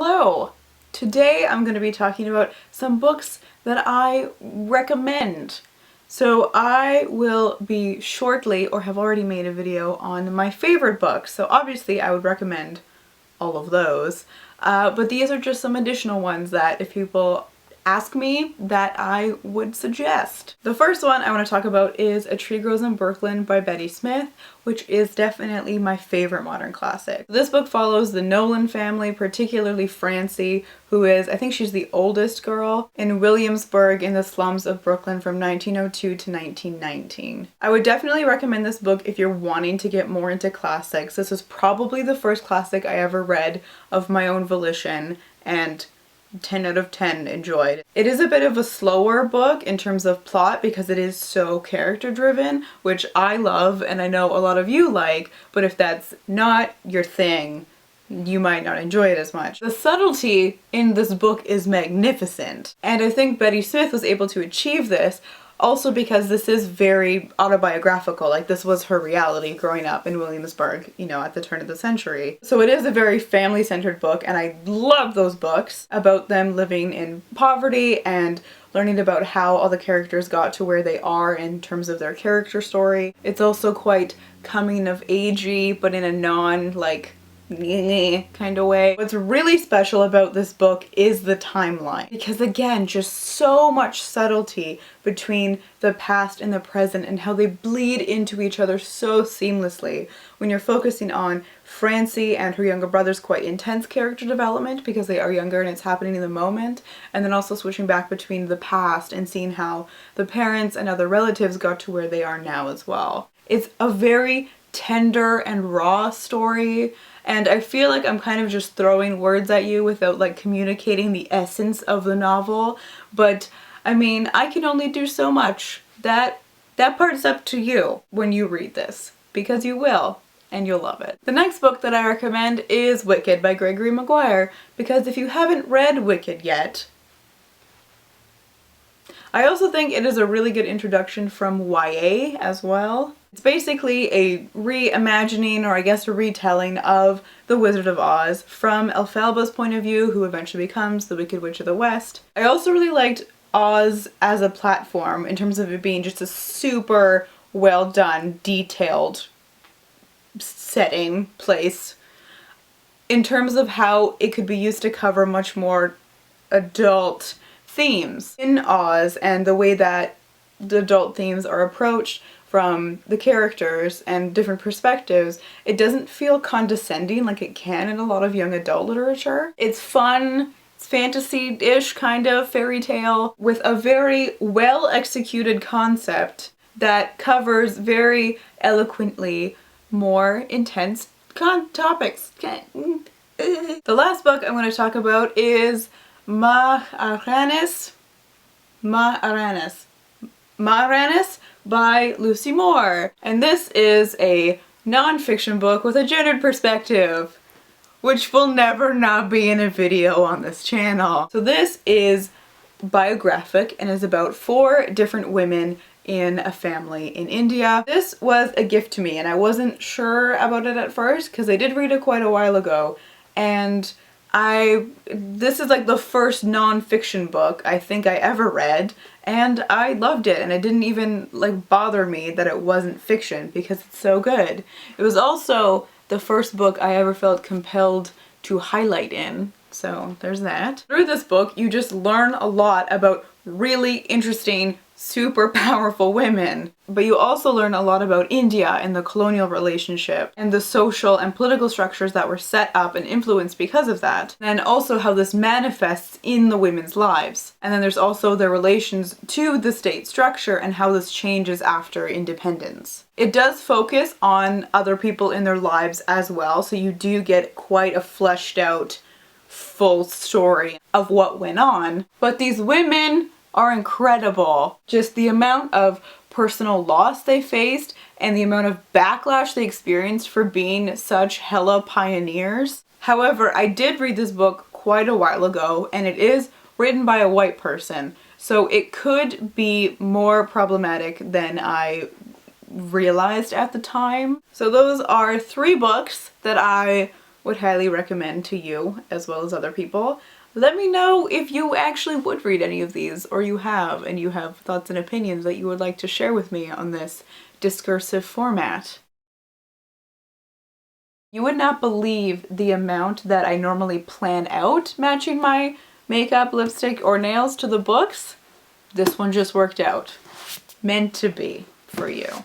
Hello! Today I'm going to be talking about some books that I recommend. So I will be shortly, or have already made a video on my favorite books, so obviously I would recommend all of those. But these are just some additional ones that if people ask me that I would suggest. The first one I want to talk about is A Tree Grows in Brooklyn by Betty Smith, which is definitely my favorite modern classic. This book follows the Nolan family, particularly Francie, who is, I think she's the oldest girl, in Williamsburg in the slums of Brooklyn from 1902 to 1919. I would definitely recommend this book if you're wanting to get more into classics. This is probably the first classic I ever read of my own volition, and 10 out of 10 enjoyed. It is a bit of a slower book in terms of plot because it is so character driven, which I love and I know a lot of you like, but if that's not your thing, you might not enjoy it as much. The subtlety in this book is magnificent, and I think Betty Smith was able to achieve this also because this is very autobiographical. Like, this was her reality growing up in Williamsburg, you know, at the turn of the century. So it is a very family-centered book, and I love those books about them living in poverty and learning about how all the characters got to where they are in terms of their character story. It's also quite coming of agey, but in a non-like kind of way. What's really special about this book is the timeline, because again, just so much subtlety between the past and the present and how they bleed into each other so seamlessly. When you're focusing on Francie and her younger brother's quite intense character development because they are younger and it's happening in the moment, and then also switching back between the past and seeing how the parents and other relatives got to where they are now as well. It's a very tender and raw story, and I feel like I'm kind of just throwing words at you without like communicating the essence of the novel, but I mean, I can only do so much. That part's up to you when you read this, because you will, and you'll love it. The next book that I recommend is Wicked by Gregory Maguire, because if you haven't read Wicked yet, I also think it is a really good introduction from YA as well. It's basically a reimagining, or I guess a retelling, of The Wizard of Oz from Elphaba's point of view, who eventually becomes the Wicked Witch of the West. I also really liked Oz as a platform in terms of it being just a super well done, detailed setting, place, in terms of how it could be used to cover much more adult themes in Oz, and the way that the adult themes are approached from the characters and different perspectives. It doesn't feel condescending like it can in a lot of young adult literature. It's fun, it's fantasy-ish kind of fairy tale with a very well executed concept that covers very eloquently more intense topics. The last book I'm going to talk about is Ma'aranis by Lucy Moore. And this is a non-fiction book with a gendered perspective, which will never not be in a video on this channel. So this is biographic and is about 4 different women in a family in India. This was a gift to me, and I wasn't sure about it at first because I did read it quite a while ago, and this is like the first non-fiction book I think I ever read, and I loved it, and it didn't even like bother me that it wasn't fiction because it's so good. It was also the first book I ever felt compelled to highlight in, so there's that. Through this book you just learn a lot about really interesting, super powerful women, but you also learn a lot about India and the colonial relationship and the social and political structures that were set up and influenced because of that, and also how this manifests in the women's lives. And then there's also their relations to the state structure and how this changes after independence. It does focus on other people in their lives as well, so you do get quite a fleshed out full story of what went on, but these women are incredible. Just the amount of personal loss they faced and the amount of backlash they experienced for being such hella pioneers. However, I did read this book quite a while ago, and it is written by a white person, so it could be more problematic than I realized at the time. So those are 3 books that I would highly recommend to you as well as other people. Let me know if you actually would read any of these, or you have, and you have thoughts and opinions that you would like to share with me on this discursive format. You would not believe the amount that I normally plan out matching my makeup, lipstick, or nails to the books. This one just worked out. Meant to be for you.